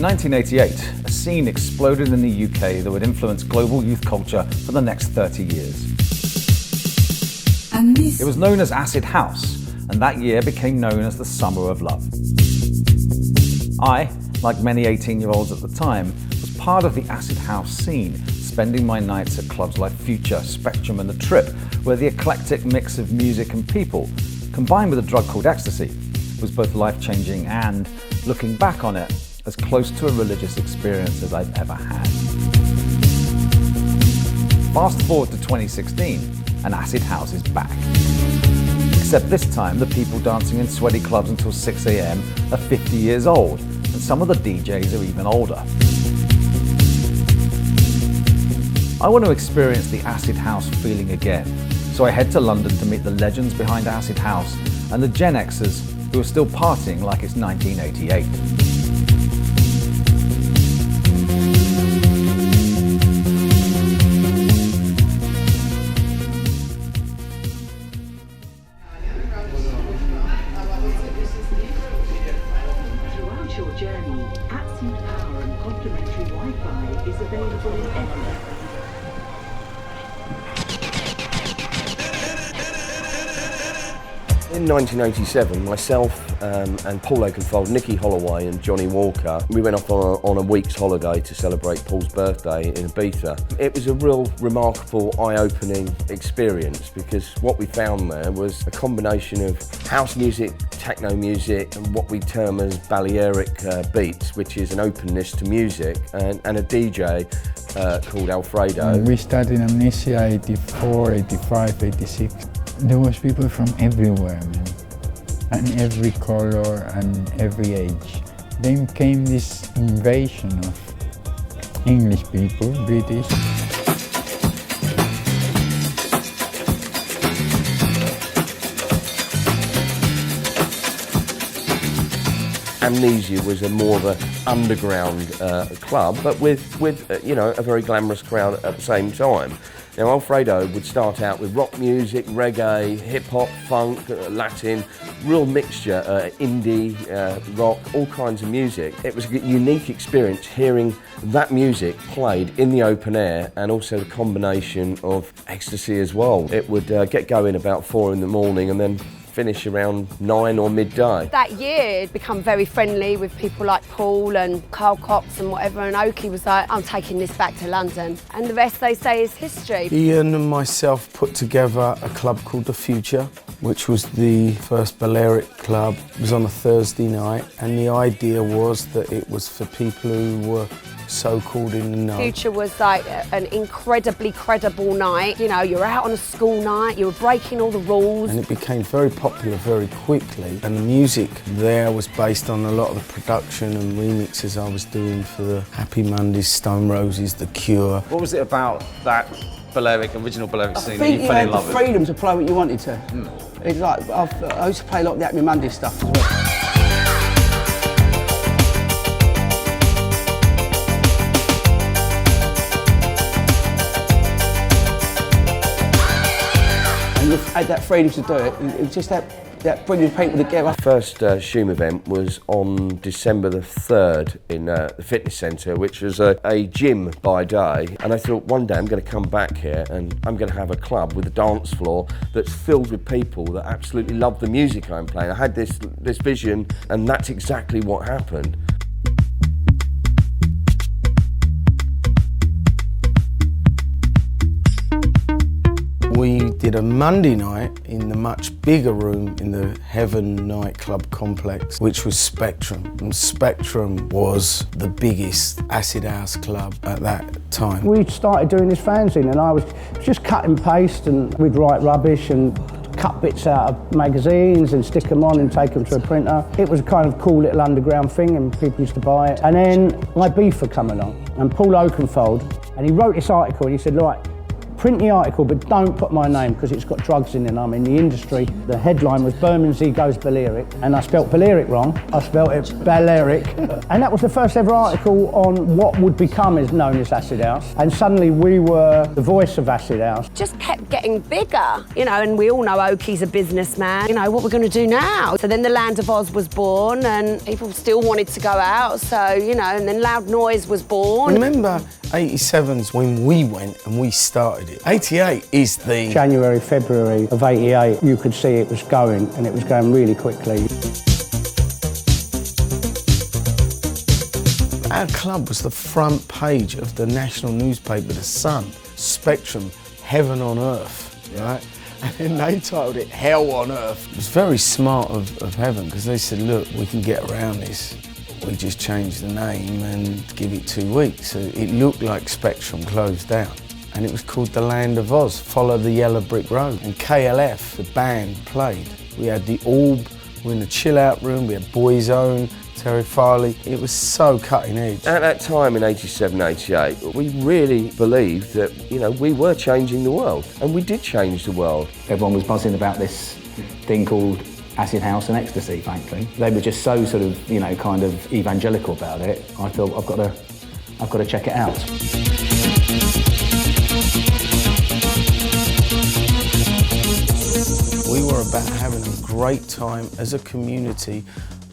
In 1988, a scene exploded in the UK that would influence global youth culture for the next 30 years. It was known as acid house, and that year became known as the Summer of Love. I, like many 18-year-olds at the time, was part of the acid house scene, spending my nights at clubs like Future, Spectrum and The Trip, where the eclectic mix of music and people, combined with a drug called ecstasy, was both life-changing and, looking back on it, as close to a religious experience as I've ever had. Fast forward to 2016, and acid house is back. Except this time, the people dancing in sweaty clubs until 6 a.m. are 50 years old, and some of the DJs are even older. I want to experience the acid house feeling again, so I head to London to meet the legends behind acid house and the Gen Xers who are still partying like it's 1988. Throughout your journey, absolute power and complimentary Wi-Fi is available in every. In 1987, myself and Paul Oakenfold, Nicky Holloway and Johnny Walker, we went off on a week's holiday to celebrate Paul's birthday in Ibiza. It was a real remarkable, eye-opening experience because what we found there was a combination of house music, techno music and what we term as Balearic beats, which is an openness to music, and a DJ called Alfredo. We started in Amnesia 84, 85, 86. There was people from everywhere, man, and every color and every age. Then came this invasion of English people, British. Amnesia was more of an underground club, but with you know, a very glamorous crowd at the same time. Now, Alfredo would start out with rock music, reggae, hip-hop, funk, Latin, real mixture, indie, rock, all kinds of music. It was a unique experience hearing that music played in the open air and also the combination of ecstasy as well. It would get going about 4 in the morning and then finish around 9 or midday. That year had become very friendly with people like Paul and Carl Cox and whatever, and Oakie was like, I'm taking this back to London. And the rest, they say, is history. Ian and myself put together a club called The Future, which was the first Balearic club. It was on a Thursday night, and the idea was that it was for people who were so-called in the know. Future was like an incredibly credible night. You know, you're out on a school night, you were breaking all the rules. And it became very popular very quickly. And the music there was based on a lot of the production and remixes I was doing for the Happy Mondays, Stone Roses, The Cure. What was it about that original Balearic scene that I think you you fell in had love the with? freedom to play what you wanted to. It's like, I used to play a lot of the Happy Mondays stuff as well. You had that freedom to do it. It was just that bringing people together. First Shoom event was on December the 3rd in the fitness centre, which was a gym by day. And I thought one day I'm going to come back here and I'm going to have a club with a dance floor that's filled with people that absolutely love the music I'm playing. I had this vision, and that's exactly what happened. We did a Monday night in the much bigger room in the Heaven nightclub complex, which was Spectrum. And Spectrum was the biggest acid house club at that time. We started doing this fanzine and I was just cut and paste, and we'd write rubbish and cut bits out of magazines and stick them on and take them to a printer. It was a kind of cool little underground thing and people used to buy it. And then Ibiza come along and Paul Oakenfold, and he wrote this article and he said, right, print the article, but don't put my name because it's got drugs in it and I'm in the industry. The headline was Bermondsey goes Balearic, and I spelt Balearic wrong. I spelt it Balearic. And that was the first ever article on what would become as known as Acid House. And suddenly we were the voice of Acid House. Just kept getting bigger, you know, and we all know Oakie's a businessman. You know, what we're going to do now? So then the Land of Oz was born and people still wanted to go out, so, you know, and then Loud Noise was born. Remember 87's when we went and we started it. 88 is the... January, February of 88, you could see it was going, and it was going really quickly. Our club was the front page of the national newspaper, The Sun, Spectrum, Heaven on Earth, right? And then they titled it Hell on Earth. It was very smart of Heaven, because they said, look, we can get around this. We just changed the name and give it 2 weeks. So it looked like Spectrum closed down. And it was called The Land of Oz, Follow the Yellow Brick Road. And KLF, the band, played. We had the Orb, we were in the chill out room, we had Boyzone, Terry Farley. It was so cutting edge. At that time in 87, 88, we really believed that, you know, we were changing the world. And we did change the world. Everyone was buzzing about this thing called Acid House and Ecstasy, frankly. They were just so sort of, you know, kind of evangelical about it. I thought, I've got to check it out. We were about having a great time as a community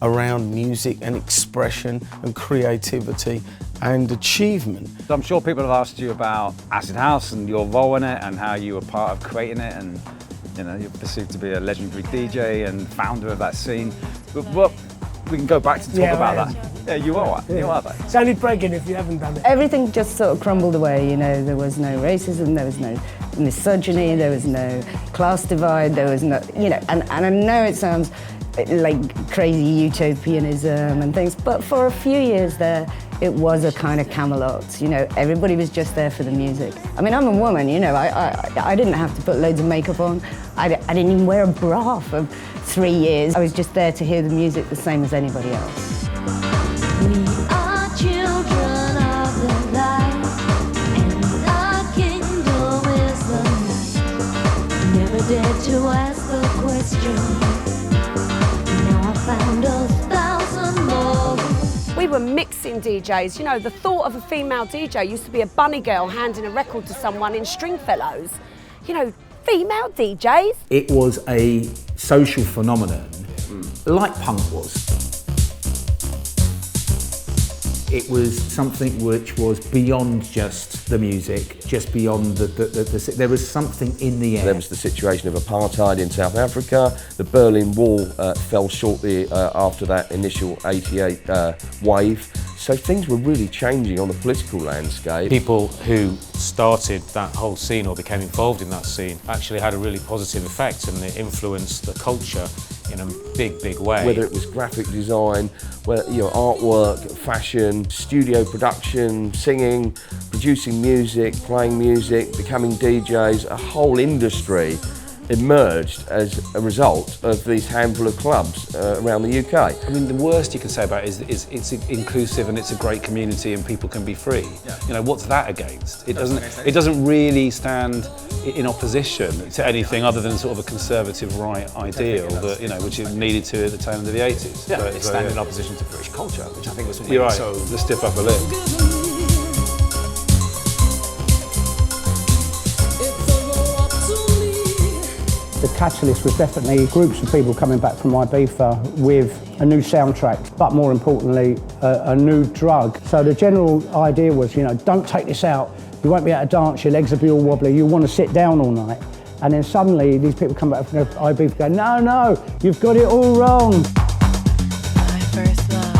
around music and expression and creativity and achievement. I'm sure people have asked you about Acid House and your role in it and how you were part of creating it, and you know, you're perceived to be a legendary DJ and founder of that scene. But we can go back to talk about that. Yeah, you are. Yeah. You are that. Sounded pregnant if you haven't done it. Everything just sort of crumbled away, you know. There was no racism, there was no misogyny, there was no class divide, there was no, you know, and I know it sounds like crazy utopianism and things, but for a few years there, it was a kind of Camelot, you know, everybody was just there for the music. I mean, I'm a woman, you know, I didn't have to put loads of makeup on. I didn't even wear a bra for 3 years. I was just there to hear the music the same as anybody else. We are children of the light, and our kingdom is the night. Never dared to ask the question. Now I found 1,000 more. We were mixing DJs. You know, the thought of a female DJ used to be a bunny girl handing a record to someone in Stringfellows. You know, female DJs. It was a social phenomenon, like punk was. It was something which was beyond just the music, just beyond there was something in the air. There was the situation of apartheid in South Africa. The Berlin Wall fell shortly after that initial 88 wave. So things were really changing on the political landscape. People who started that whole scene or became involved in that scene actually had a really positive effect, and it influenced the culture in a big way. Whether it was graphic design, artwork, fashion, studio production, singing, producing music, playing music, becoming DJs, a whole industry emerged as a result of these handful of clubs around the UK. I mean, the worst you can say about it is it's inclusive and it's a great community and people can be free. Yeah. You know, what's that against? It doesn't really stand in opposition to anything other than sort of a conservative right ideal that, you know, which it needed to at the tail end of the 80s. Yeah, it stands in opposition to British culture, which I think was You're right, so the stiff upper lip. The catalyst was definitely groups of people coming back from Ibiza with a new soundtrack, but more importantly, a new drug. So the general idea was, you know, don't take this out. You won't be able to dance, your legs will be all wobbly, you want to sit down all night. And then suddenly these people come back from Ibiza go, no, you've got it all wrong. My first love.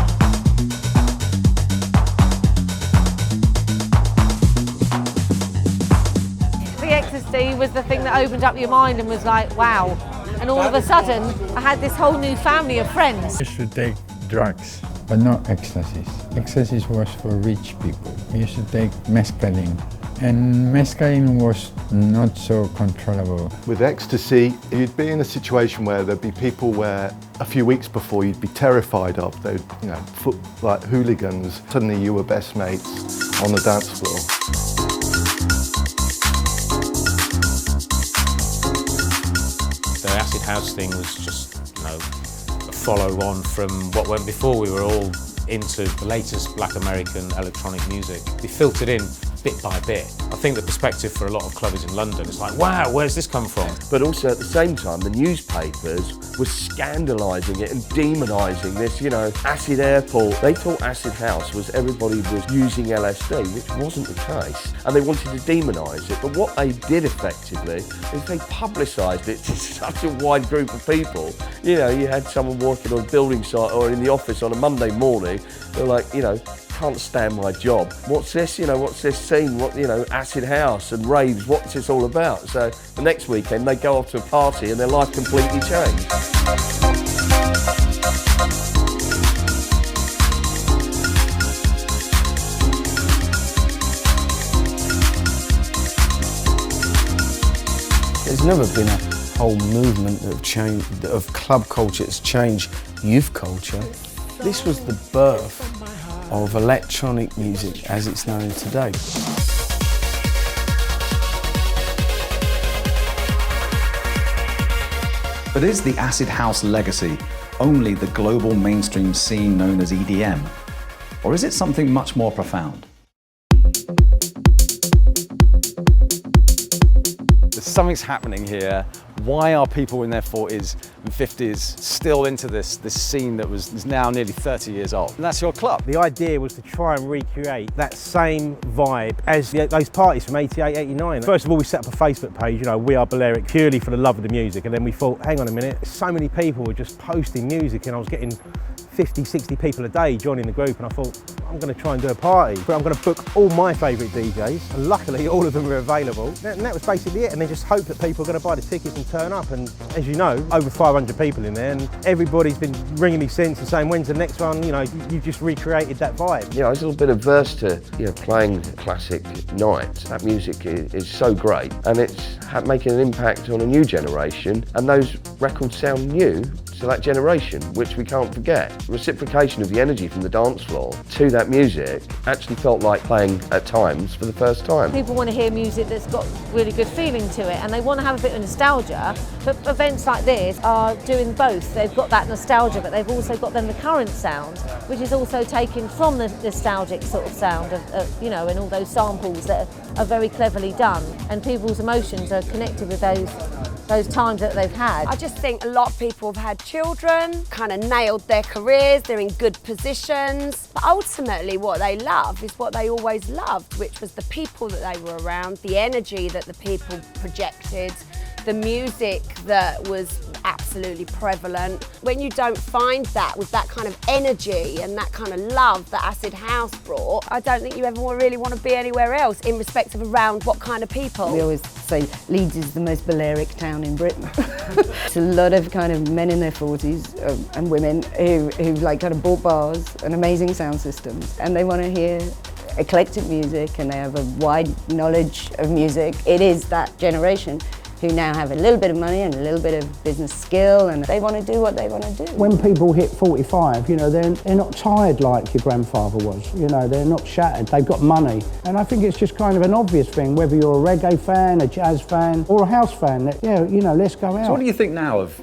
Ecstasy was the thing that opened up your mind and was like, wow. And all of a sudden, I had this whole new family of friends. I used to take drugs, but not ecstasies. Ecstasies was for rich people. I used to take mescaline, and mescaline was not so controllable. With ecstasy, you'd be in a situation where there'd be people where a few weeks before you'd be terrified of. They'd, like hooligans. Suddenly you were best mates on the dance floor. house thing was just, you know, a follow on from what went before. We were all into the latest black American electronic music. They filtered in bit by bit. I think the perspective for a lot of clubbers in London is like, wow, where's this come from? But also at the same time, the newspapers were scandalising it and demonising this, you know, acid airport. They thought acid house was everybody was using LSD, which wasn't the case. And they wanted to demonise it. But what they did effectively is they publicised it to such a wide group of people. You know, you had someone working on a building site or in the office on a Monday morning, they're like, you know, can't stand my job. What's this, you know, what's this scene, what, you know, acid house and raves, what's this all about? So the next weekend they go off to a party and their life completely changed. There's never been a whole movement of change, of club culture that's changed youth culture. This was the birth of electronic music as it's known today. But is the acid house legacy only the global mainstream scene known as EDM? Or is it something much more profound? Something's happening here. Why are people in their 40s and 50s still into this scene that is now nearly 30 years old? And that's your club. The idea was to try and recreate that same vibe as those parties from 88, 89. First of all, we set up a Facebook page, you know, We Are Balearic, purely for the love of the music. And then we thought, hang on a minute, so many people were just posting music and I was getting 50, 60 people a day joining the group, and I thought, I'm going to try and do a party, but I'm going to book all my favourite DJs, and luckily all of them were available, and that was basically it, and then just hope that people are going to buy the tickets and turn up, and as you know, over 500 people in there, and everybody's been ringing me since and saying, when's the next one? You know, you've just recreated that vibe. You know, I was a little bit averse to, you know, playing classic nights. That music is so great, and it's making an impact on a new generation, and those records sound new to that generation, which we can't forget. Reciprocation of the energy from the dance floor to that music actually felt like playing at times for the first time. People want to hear music that's got really good feeling to it, and they want to have a bit of nostalgia, but events like this are doing both. They've got that nostalgia, but they've also got then the current sound, which is also taken from the nostalgic sort of sound of you know, and all those samples that are very cleverly done, and people's emotions are connected with those times that they've had. I just think a lot of people have had children, kind of nailed their careers, they're in good positions. But ultimately what they love is what they always loved, which was the people that they were around, the energy that the people projected, the music that was absolutely prevalent. When you don't find that with that kind of energy and that kind of love that acid house brought, I don't think you ever really want to be anywhere else in respect of around what kind of people. We always say Leeds is the most Balearic town in Britain. It's a lot of kind of men in their 40s and women who like kind of bought bars and amazing sound systems, and they want to hear eclectic music, and they have a wide knowledge of music. It is that generation who now have a little bit of money and a little bit of business skill, and they want to do what they want to do. When people hit 45, you know, they're not tired like your grandfather was. You know, they're not shattered, they've got money. And I think it's just kind of an obvious thing, whether you're a reggae fan, a jazz fan, or a house fan, that, yeah, you know, let's go out. So what do you think now of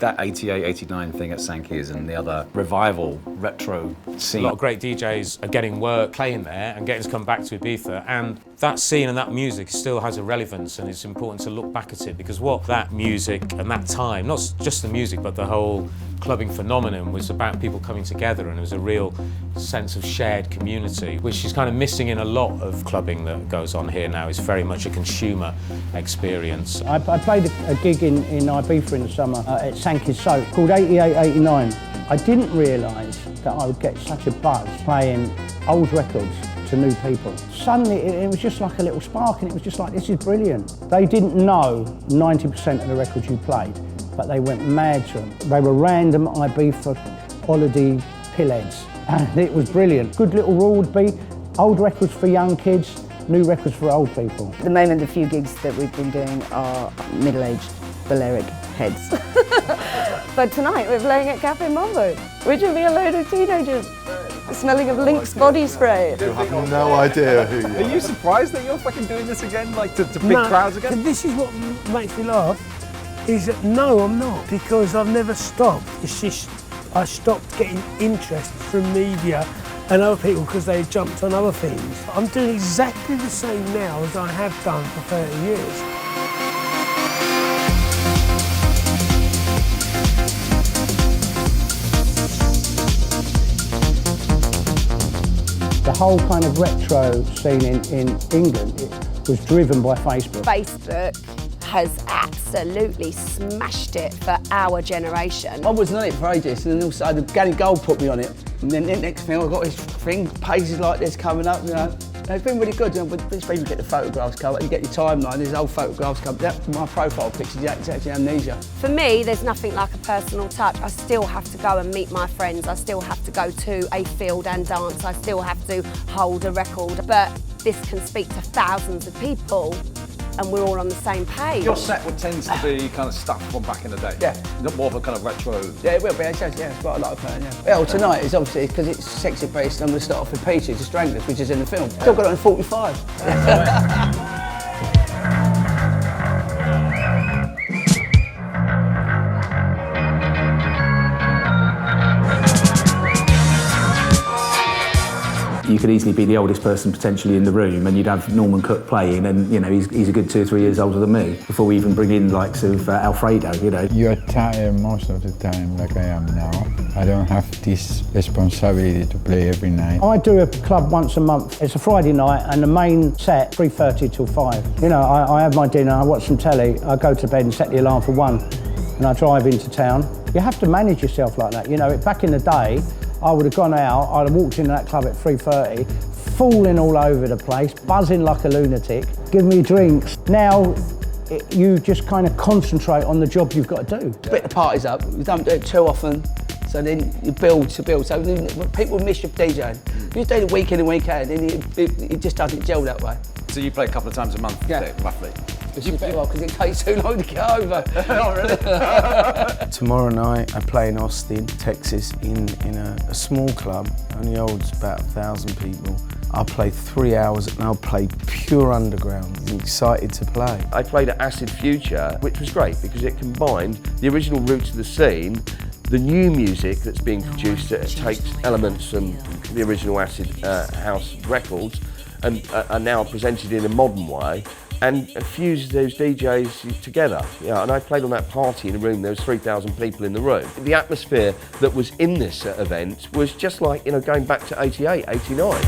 that 88, 89 thing at Sankey's and the other revival, retro scene? A lot of great DJs are getting work playing there and getting to come back to Ibiza, and that scene and that music still has a relevance, and it's important to look back at it, because what that music and that time, not just the music but the whole clubbing phenomenon, was about people coming together, and it was a real sense of shared community, which is kind of missing in a lot of clubbing that goes on here now. It's very much a consumer experience. I played a gig in Ibiza in the summer at Sankey's Soap called 88, 89. I didn't realise that I would get such a buzz playing old records to new people. Suddenly it was just like a little spark, and it was just like, this is brilliant. They didn't know 90% of the records you played, but they went mad to them. They were random Ibiza holiday pillheads, and it was brilliant. Good little rule would be old records for young kids, new records for old people. At the moment, the few gigs that we've been doing are middle-aged Balearic heads. But tonight we're playing at Cafe Mambo, which will be a load of teenagers smelling of Lynx body spray. I have no idea who you are. Are you surprised that you're fucking doing this again, like to big crowds again? This is what makes me laugh. is that no, I'm not, because I've never stopped. It's just I stopped getting interest from media and other people because they jumped on other things. I'm doing exactly the same now as I have done for 30 years. The whole kind of retro scene in England was driven by Facebook. Facebook has absolutely smashed it for our generation. I wasn't on it for ages, and then also Gary Gold put me on it. And then the next thing, I got this thing, pages like this coming up, you know. And it's been really good, you know, but especially you get the photographs come up, you get your timeline, there's old photographs come up. My profile pictures, it's actually amnesia. For me, there's nothing like a personal touch. I still have to go and meet my friends. I still have to go to a field and dance. I still have to hold a record. But this can speak to thousands of people, and we're all on the same page. Your set would tend to be kind of stuff from back in the day. Yeah. Not more of a kind of retro. Yeah, it will be, yeah, it's quite a lot of fun, yeah. Well, tonight is obviously, because it's sexy based, I'm going to start off with Peaches, the Stranglers, which is in the film. Still got it on 45. You could easily be the oldest person potentially in the room, and you'd have Norman Cook playing, and you know he's a good 2 or 3 years older than me. Before we even bring in likes of Alfredo, you know. You're tired most of the time, like I am now. I don't have this responsibility to play every night. I do a club once a month. It's a Friday night, and the main set 3:30 till 5. You know, I have my dinner, I watch some telly, I go to bed and set the alarm for 1, and I drive into town. You have to manage yourself like that. You know, back in the day, I would have gone out, I'd have walked into that club at 3:30, falling all over the place, buzzing like a lunatic, give me drinks. Now, you just kind of concentrate on the job you've got to do. Split the parties up, you don't do it too often, so then you build to build. So people miss your DJing. You do the week in and week out, and it just doesn't gel that way. So you play a couple of times a month, roughly? Because it takes too long to get over. Oh, really? Tomorrow night I play in Austin, Texas, in a small club, only holds about 1,000 people. I'll play 3 hours and I'll play pure underground. I'm excited to play. I played at Acid Future, which was great because it combined the original roots of the scene, the new music that's being produced that takes elements from the original Acid House records and are now presented in a modern way, and fuse those DJs together. Yeah, and I played on that party in a room, there was 3,000 people in the room. The atmosphere that was in this event was just like, you know, going back to 88, 89.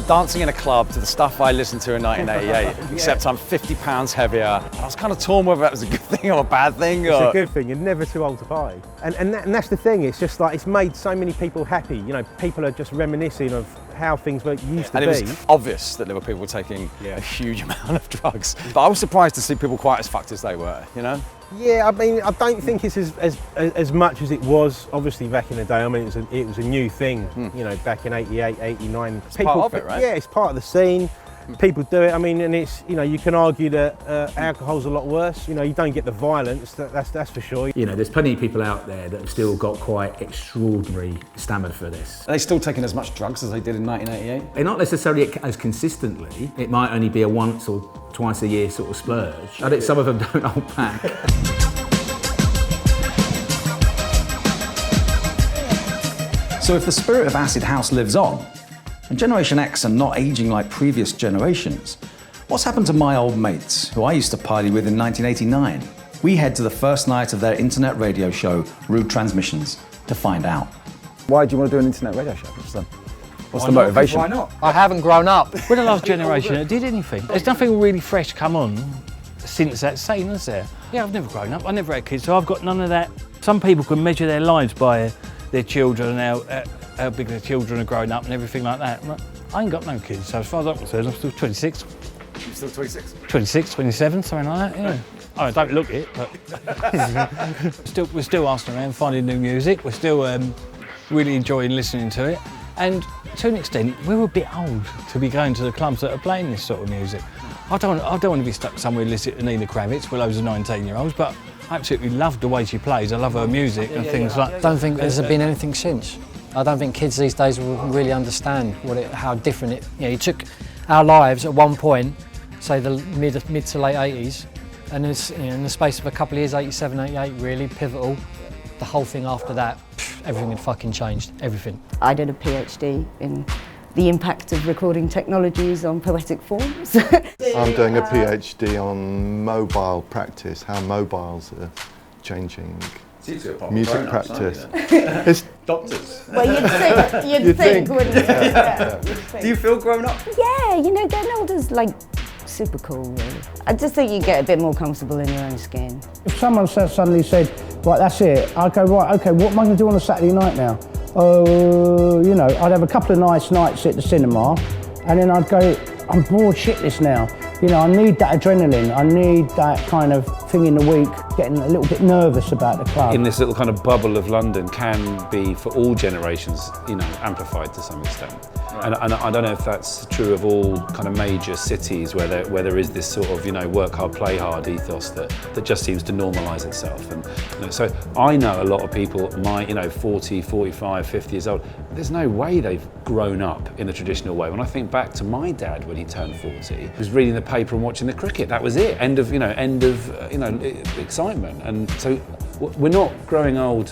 Dancing in a club to the stuff I listened to in 1988, except I'm 50 pounds heavier. I was kind of torn whether that was a good thing or a bad thing. It's a good thing, you're never too old to party. And that's the thing, it's just like, it's made so many people happy. You know, people are just reminiscing of how things used to be. And it was obvious that there were people taking a huge amount of drugs. But I was surprised to see people quite as fucked as they were, you know? Yeah, I mean, I don't think it's as much as it was, obviously, back in the day. I mean, it was a new thing, you know, back in 88, 89. It's part of it, right? Yeah, it's part of the scene. People do it. I mean, and it's, you know, you can argue that alcohol's a lot worse. You know, you don't get the violence, that's for sure. You know, there's plenty of people out there that have still got quite extraordinary stamina for this. Are they still taking as much drugs as they did in 1988? They're not necessarily as consistently. It might only be a once or twice a year sort of splurge. I think some of them don't hold back. So if the spirit of Acid House lives on, and Generation X are not aging like previous generations, what's happened to my old mates, who I used to party with in 1989? We head to the first night of their internet radio show, Rude Transmissions, to find out. Why do you want to do an internet radio show? What's the motivation? Why not? I haven't grown up. We're the last generation that did anything. There's nothing really fresh come on since that scene, is there? Yeah, I've never grown up. I never had kids, so I've got none of that. Some people can measure their lives by their children and how big their children are growing up and everything like that. I ain't got no kids, so as far as I'm concerned, I'm still 26. You're still 26? 26, 27, something like that, yeah. I don't look it, but we're still asking around, finding new music. We're still really enjoying listening to it. And to an extent, we're a bit old to be going to the clubs that are playing this sort of music. I don't want to be stuck somewhere listening to Nina Kravitz with loads of 19-year-olds, but I absolutely love the way she plays. I love her music and things like that. I don't think there's been anything since. I don't think kids these days will really understand how different it. You know, you took our lives at one point, say the mid to late 80s, and in the space of a couple of years, 87, 88, really pivotal. The whole thing after that, everything had fucking changed, everything. I did a PhD in the impact of recording technologies on poetic forms. I'm doing a PhD on mobile practice, how mobiles are changing music practice. It's doctors. Well, you'd think, wouldn't you? Yeah. Do you feel grown up? Yeah, you know, getting older's like super cool, really. I just think you get a bit more comfortable in your own skin. If someone suddenly said, right, that's it, I'd go, right, okay, what am I going to do on a Saturday night now? You know, I'd have a couple of nice nights at the cinema, and then I'd go, I'm bored shitless now. You know, I need that adrenaline, I need that kind of thing in the week, getting a little bit nervous about the club. In this little kind of bubble of London can be, for all generations, you know, amplified to some extent. And I don't know if that's true of all kind of major cities where there is this sort of, you know, work hard, play hard ethos that just seems to normalise itself. And you know, so I know a lot of people, you know, 40, 45, 50 years old, there's no way they've grown up in the traditional way. When I think back to my dad when he turned 40, he was reading the paper and watching the cricket. That was it. End of excitement. And so we're not growing old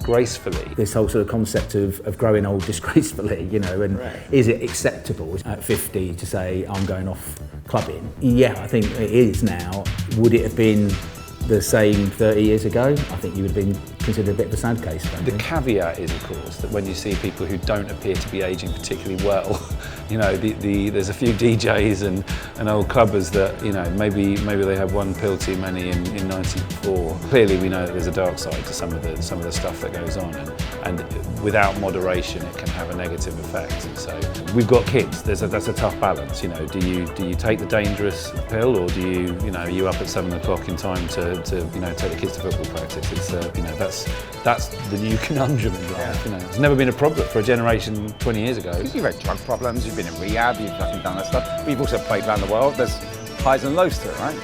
gracefully. This whole sort of concept of growing old disgracefully, you know, and is it acceptable at 50 to say I'm going off clubbing? Yeah, I think it is now. Would it have been the same 30 years ago? I think you would have been considered a bit of a sad case. The caveat is, of course, that when you see people who don't appear to be aging particularly well, you know, there's a few DJs and old clubbers that, you know, maybe they had one pill too many in '94. Clearly, we know that there's a dark side to some of the stuff that goes on, and without moderation, it can have a negative effect. And so we've got kids. That's a tough balance. You know, do you take the dangerous pill, or do you know, are you up at 7 o'clock in time to you know, take the kids to football practice? It's you know, that's the new conundrum in life. You know, it's never been a problem for a generation 20 years ago. You've had drug problems, you've been in rehab, you've fucking done that stuff. But you've also played around the world. There's highs and lows to it, right?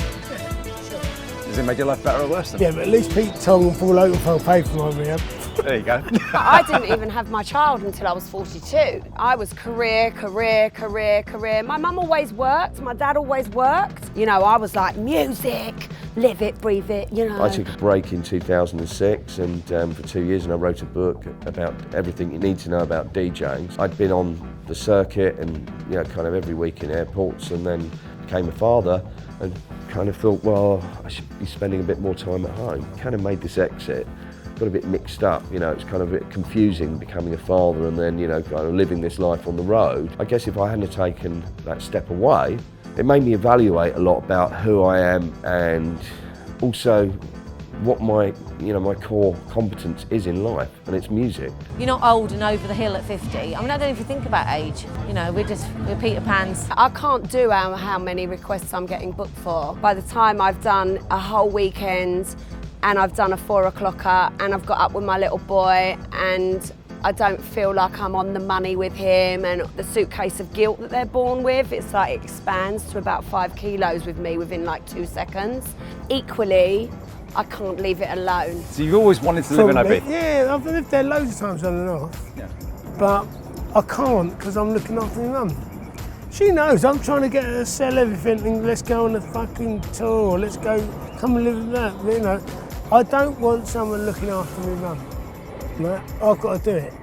Has it made your life better or worse? Yeah, but at least Pete Tong and Paul Oakenfold paid for my rehab. There you go. I didn't even have my child until I was 42. I was career. My mum always worked, my dad always worked. You know, I was like, music, live it, breathe it, you know. I took a break in 2006 and for 2 years, and I wrote a book about everything you need to know about DJing. I'd been on the circuit and, you know, kind of every week in airports, and then became a father and kind of thought, well, I should be spending a bit more time at home. Kind of made this exit. Got a bit mixed up, you know, it's kind of a bit confusing becoming a father and then, you know, kind of living this life on the road. I guess if I hadn't taken that step away, it made me evaluate a lot about who I am and also what my core competence is in life, and it's music. You're not old and over the hill at 50. I mean, I don't know if you think about age. You know, we're Peter Pans. I can't do how many requests I'm getting booked for. By the time I've done a whole weekend, and I've done a 4 o'clocker, and I've got up with my little boy, and I don't feel like I'm on the money with him, and the suitcase of guilt that they're born with, it's like it expands to about 5 kilos with me within like 2 seconds. Equally, I can't leave it alone. So you've always wanted to live in Ibiza? Yeah, I've lived there loads of times on and off. Yeah. But I can't because I'm looking after my mum. She knows I'm trying to get her to sell everything and let's go on a fucking tour, let's go, come and live with that, you know. I don't want someone looking after me mum. Right? I've got to do it.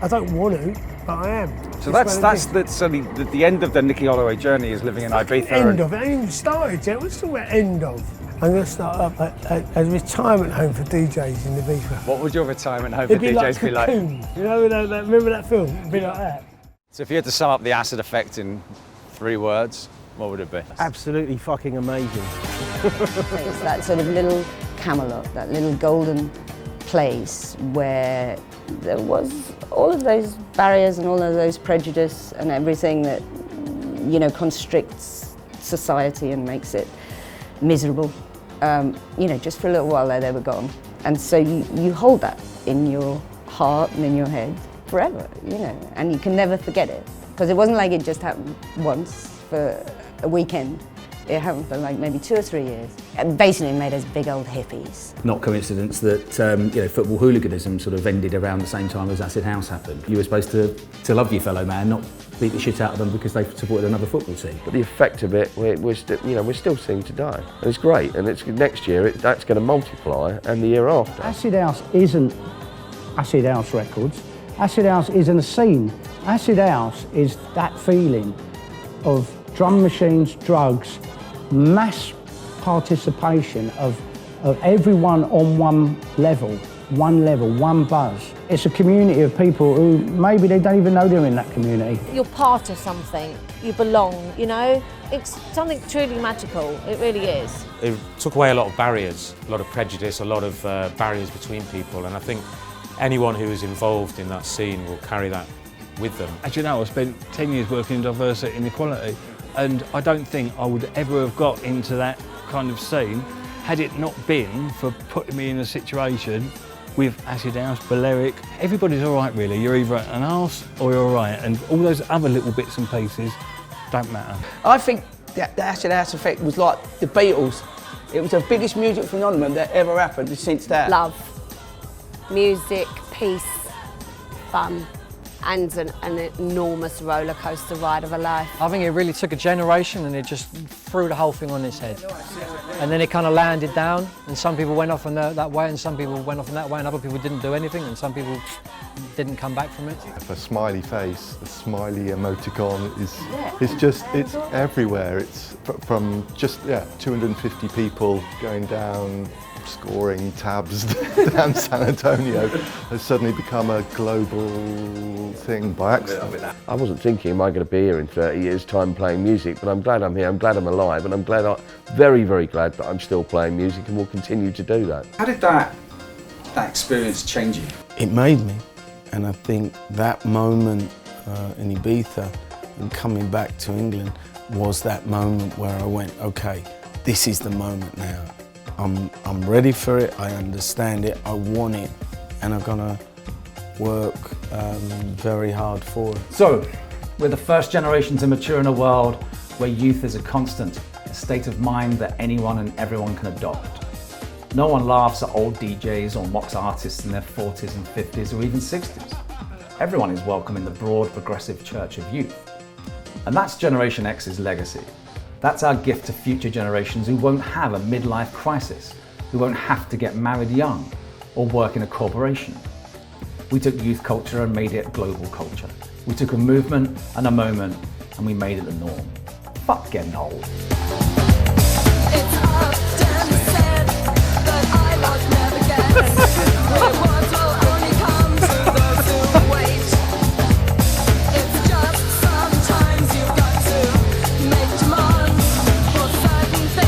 I don't want to, but I am. So that's certainly the end of the Nicky Holloway journey is living in Ibiza. End of it. I ain't even started yet. What's the word end of? I'm going to start up a retirement home for DJs in Ibiza. What would your retirement home for DJs be like? You know, remember that film? It'd be like that. So if you had to sum up the acid effect in 3 words, what would it be? Absolutely fucking amazing. It's that sort of little Camelot, that little golden place where there was all of those barriers and all of those prejudice and everything that, you know, constricts society and makes it miserable. You know, just for a little while there, they were gone. And so you hold that in your heart and in your head forever, you know, and you can never forget it. Because it wasn't like it just happened once for a weekend. It happened for like maybe 2 or 3 years. And basically made us big old hippies. Not coincidence that football hooliganism sort of ended around the same time as Acid House happened. You were supposed to love your fellow man, not beat the shit out of them because they supported another football team. But the effect of it, we're still seeing today. And it's great, and it's next year that's going to multiply, and the year after. Acid House isn't Acid House Records. Acid House isn't a scene. Acid House is that feeling of drum machines, drugs, mass participation of everyone on one level, one buzz. It's a community of people who maybe they don't even know they're in that community. You're part of something, you belong, you know? It's something truly magical, it really is. It took away a lot of barriers, a lot of prejudice, a lot of barriers between people, and I think anyone who is involved in that scene will carry that with them. As you know, I spent 10 years working in diversity and equality, and I don't think I would ever have got into that kind of scene had it not been for putting me in a situation with Acid House, Balearic. Everybody's all right, really. You're either an arse or you're all right, and all those other little bits and pieces don't matter. I think that the Acid House effect was like the Beatles. It was the biggest music phenomenon that ever happened since that. Love, music, peace, fun, and an enormous roller coaster ride of a life. I think it really took a generation and it just threw the whole thing on its head. And then it kind of landed down, and some people went off in that way, and some people went off in that way, and other people didn't do anything, and some people didn't come back from it. A smiley face, a smiley emoticon it's everywhere. It's from just 250 people going down, scoring tabs down San Antonio has suddenly become a global thing by accident. I wasn't thinking, am I going to be here in 30 years' time playing music, but I'm glad I'm here, I'm glad I'm alive, and I'm very, very glad that I'm still playing music and will continue to do that. How did that experience change you? It made me, and I think that moment in Ibiza and coming back to England was that moment where I went, okay, this is the moment now. I'm ready for it, I understand it, I want it, and I'm gonna work very hard for it. So, we're the first generation to mature in a world where youth is a constant, a state of mind that anyone and everyone can adopt. No one laughs at old DJs or mocks artists in their 40s and 50s or even 60s. Everyone is welcome in the broad, progressive church of youth. And that's Generation X's legacy. That's our gift to future generations who won't have a midlife crisis, who won't have to get married young or work in a corporation. We took youth culture and made it global culture. We took a movement and a moment and we made it the norm. Fuck getting old.